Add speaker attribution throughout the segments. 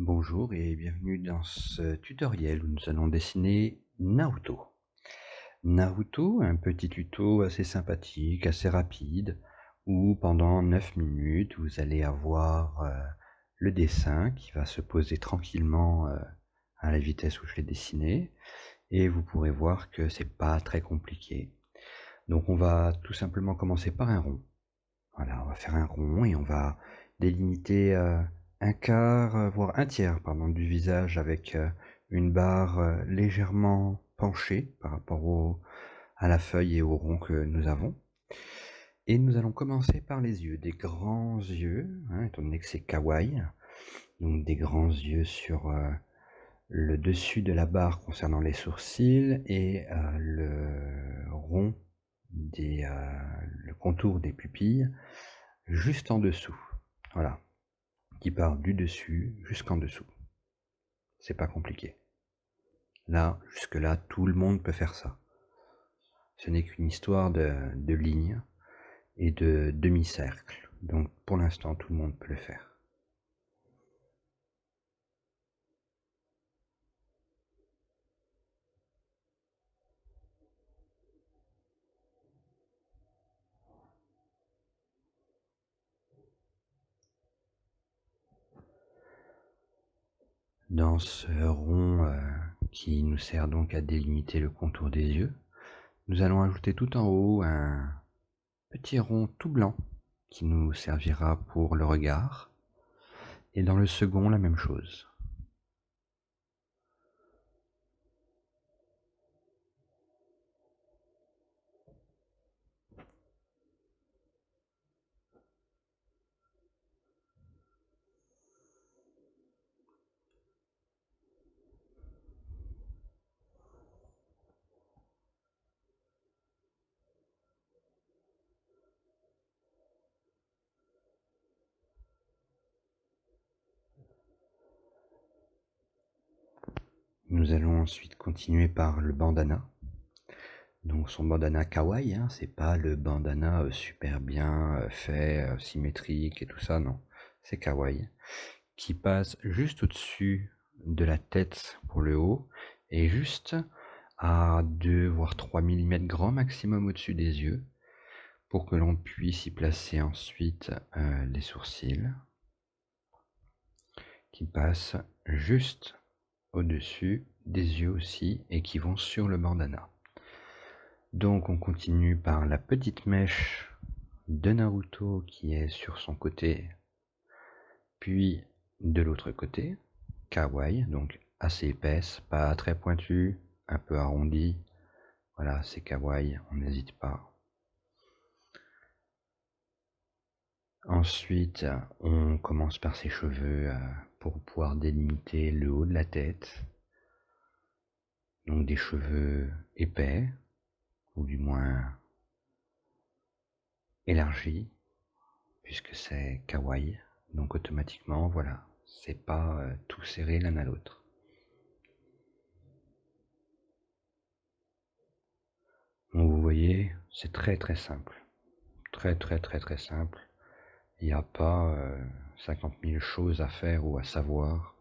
Speaker 1: Bonjour et bienvenue dans ce tutoriel où nous allons dessiner Naruto. Naruto, un petit tuto assez sympathique, assez rapide, où pendant 9 minutes, vous allez avoir le dessin qui va se poser tranquillement à la vitesse où je l'ai dessiné, et vous pourrez voir que c'est pas très compliqué. Donc on va tout simplement commencer par un rond. Voilà, on va faire un rond et on va délimiter un quart, voire un tiers, pardon, du visage avec une barre légèrement penchée par rapport à la feuille et au rond que nous avons. Et nous allons commencer par les yeux, des grands yeux, hein, étant donné que c'est kawaii, donc des grands yeux sur le dessus de la barre concernant les sourcils et le rond le contour des pupilles juste en dessous. Voilà, qui part du dessus jusqu'en dessous. C'est pas compliqué. Là, jusque-là, tout le monde peut faire ça. Ce n'est qu'une histoire de lignes et de demi-cercles. Donc pour l'instant, tout le monde peut le faire. Dans ce rond qui nous sert donc à délimiter le contour des yeux, nous allons ajouter tout en haut un petit rond tout blanc qui nous servira pour le regard. Et dans le second, la même chose. Nous allons ensuite continuer par le bandana. Donc son bandana kawaii, hein, c'est pas le bandana super bien fait, symétrique et tout ça, non. C'est kawaii. Qui passe juste au-dessus de la tête pour le haut et juste à 2 voire 3 mm grand maximum au-dessus des yeux pour que l'on puisse y placer ensuite les sourcils qui passent juste au-dessus des yeux aussi et qui vont sur le bandana. Donc on continue par la petite mèche de Naruto qui est sur son côté, puis de l'autre côté, kawaii, donc assez épaisse, pas très pointue, un peu arrondie. Voilà, c'est kawaii, on n'hésite pas. Ensuite, on commence par ses cheveux pour pouvoir délimiter le haut de la tête. Donc des cheveux épais, ou du moins élargis, puisque c'est kawaii. Donc automatiquement, voilà, c'est pas tout serré l'un à l'autre. Donc vous voyez, c'est très très simple. Très très très très simple. Il n'y a pas 50 000 choses à faire ou à savoir.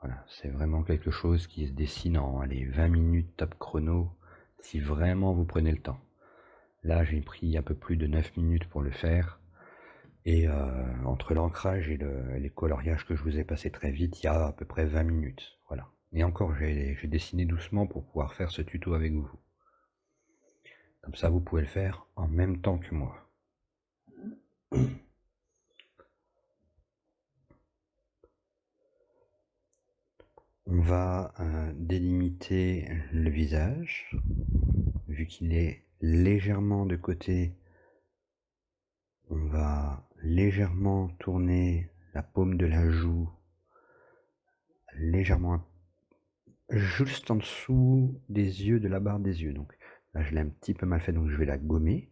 Speaker 1: Voilà, c'est vraiment quelque chose qui se dessine en 20 minutes top chrono, si vraiment vous prenez le temps. Là, j'ai pris un peu plus de 9 minutes pour le faire. Et entre l'ancrage et les coloriages que je vous ai passés très vite, il y a à peu près 20 minutes. Voilà. Et encore, j'ai dessiné doucement pour pouvoir faire ce tuto avec vous. Comme ça, vous pouvez le faire en même temps que moi. On va délimiter le visage. Vu qu'il est légèrement de côté, on va légèrement tourner la paume de la joue légèrement juste en dessous des yeux, de la barre des yeux. Donc là, je l'ai un petit peu mal fait, donc je vais la gommer.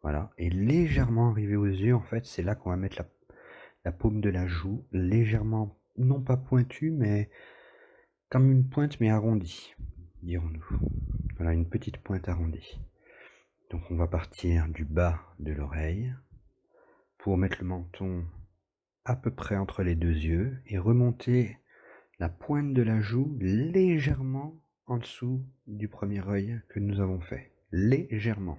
Speaker 1: Voilà. Et légèrement arrivé aux yeux, en fait, c'est là qu'on va mettre la paume de la joue, légèrement, non pas pointue, mais comme une pointe, mais arrondie, dirons-nous. Voilà, une petite pointe arrondie. Donc on va partir du bas de l'oreille pour mettre le menton à peu près entre les 2 yeux et remonter la pointe de la joue légèrement en dessous du premier œil que nous avons fait. Légèrement,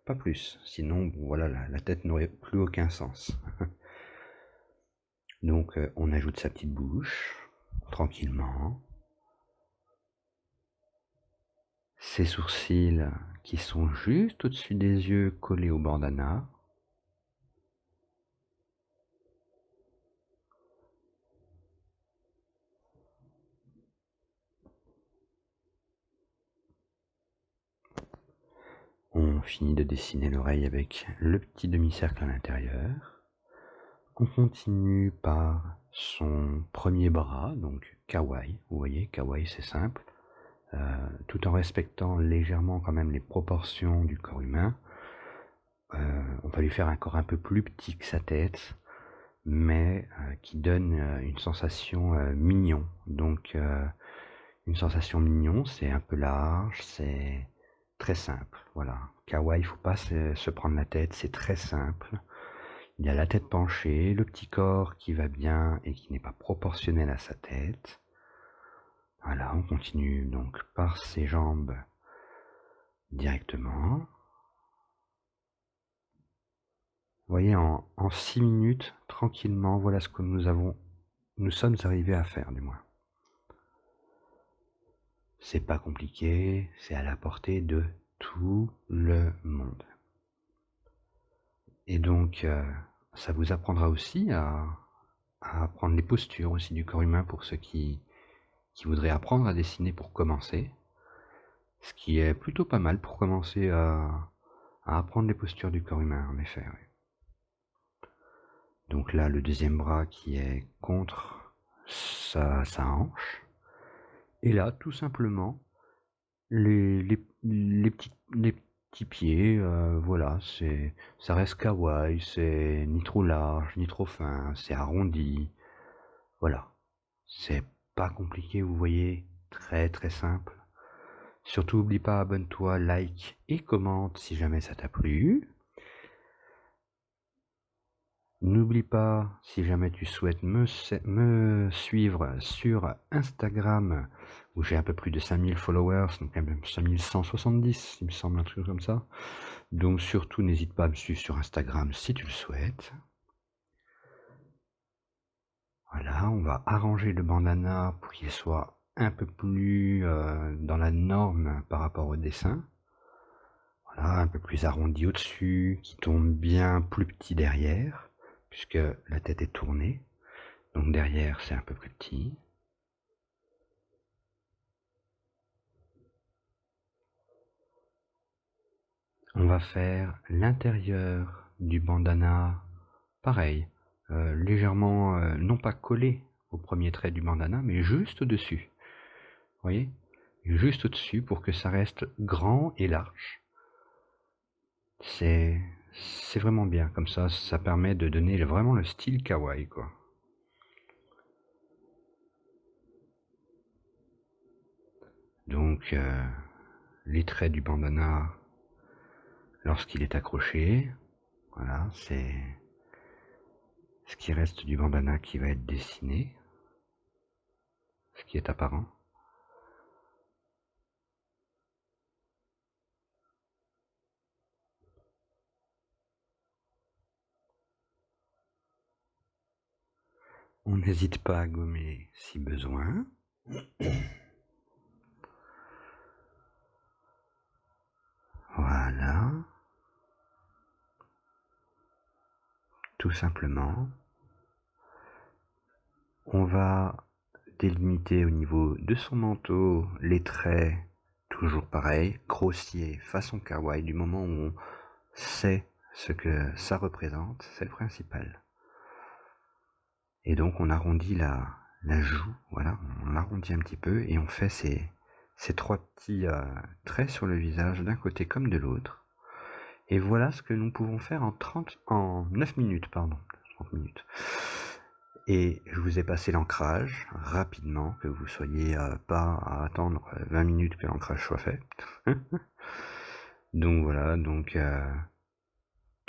Speaker 1: pas plus. Sinon, bon, voilà, la tête n'aurait plus aucun sens. Donc, on ajoute sa petite bouche, tranquillement. Ses sourcils qui sont juste au-dessus des yeux collés au bandana. On finit de dessiner l'oreille avec le petit demi-cercle à l'intérieur. On continue par son premier bras, donc kawaii. Vous voyez, kawaii c'est simple. Tout en respectant légèrement quand même les proportions du corps humain. On va lui faire un corps un peu plus petit que sa tête, mais qui donne une sensation mignon. Donc une sensation mignon, c'est un peu large, c'est très simple. Voilà, kawaii, il faut pas se prendre la tête, c'est très simple. Il a la tête penchée, le petit corps qui va bien et qui n'est pas proportionnel à sa tête. Voilà, on continue donc par ses jambes directement. Vous voyez, en 6 minutes, tranquillement, voilà ce que nous sommes arrivés à faire du moins. C'est pas compliqué, c'est à la portée de tout le monde. Et donc, ça vous apprendra aussi à apprendre les postures aussi du corps humain pour ceux qui voudraient apprendre à dessiner pour commencer. Ce qui est plutôt pas mal pour commencer à apprendre les postures du corps humain, en effet. Oui. Donc là, le deuxième bras qui est contre sa hanche. Et là, tout simplement, les petits pieds, voilà, ça reste kawaii, c'est ni trop large, ni trop fin, c'est arrondi. Voilà. C'est pas compliqué, vous voyez, très très simple. Surtout, n'oublie pas, abonne-toi, like et commente si jamais ça t'a plu. N'oublie pas, si jamais tu souhaites me suivre sur Instagram, où j'ai un peu plus de 5000 followers, donc quand même 5170, il me semble, un truc comme ça. Donc surtout, n'hésite pas à me suivre sur Instagram si tu le souhaites. Voilà, on va arranger le bandana pour qu'il soit un peu plus dans la norme par rapport au dessin. Voilà, un peu plus arrondi au-dessus, qui tombe bien plus petit derrière, puisque la tête est tournée. Donc derrière, c'est un peu plus petit. On va faire l'intérieur du bandana, pareil, légèrement, non pas collé au premier trait du bandana, mais juste au-dessus. Vous voyez? Juste au-dessus pour que ça reste grand et large. C'est vraiment bien, comme ça permet de donner vraiment le style kawaii, quoi. Donc, les traits du bandana, lorsqu'il est accroché, voilà, c'est ce qui reste du bandana qui va être dessiné, ce qui est apparent. On n'hésite pas à gommer si besoin. Voilà. Tout simplement. On va délimiter au niveau de son manteau les traits, toujours pareil, grossier, façon kawaii, du moment où on sait ce que ça représente, c'est le principal. Et donc on arrondit la joue, voilà, on l'arrondit un petit peu et on fait ces 3 petits traits sur le visage d'un côté comme de l'autre. Et voilà ce que nous pouvons faire en 9 minutes, pardon, 30 minutes. Et je vous ai passé l'ancrage rapidement, que vous soyez pas à attendre 20 minutes que l'ancrage soit fait. Donc voilà, donc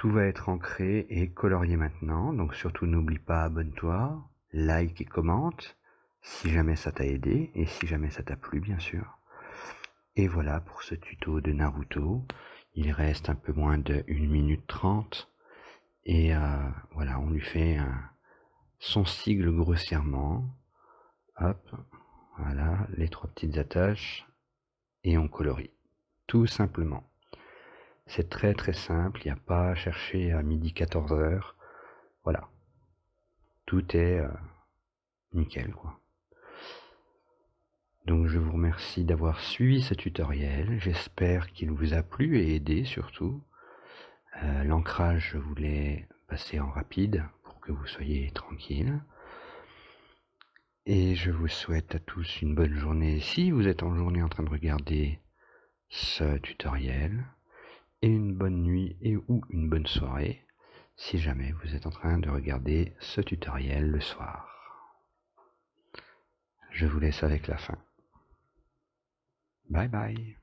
Speaker 1: Tout va être ancré et colorié maintenant, donc surtout n'oublie pas, abonne-toi, like et commente, si jamais ça t'a aidé, et si jamais ça t'a plu bien sûr. Et voilà pour ce tuto de Naruto, il reste un peu moins de 1 minute 30, et voilà, on lui fait son sigle grossièrement, hop, voilà, les 3 petites attaches, et on colorie, tout simplement. C'est très très simple, il n'y a pas à chercher à midi 14h, voilà. Tout est nickel quoi. Donc je vous remercie d'avoir suivi ce tutoriel, j'espère qu'il vous a plu et aidé surtout. L'ancrage, je voulais passer en rapide pour que vous soyez tranquille. Et je vous souhaite à tous une bonne journée si vous êtes en journée en train de regarder ce tutoriel, et une bonne nuit et ou une bonne soirée si jamais vous êtes en train de regarder ce tutoriel le soir. Je vous laisse avec la fin. Bye bye.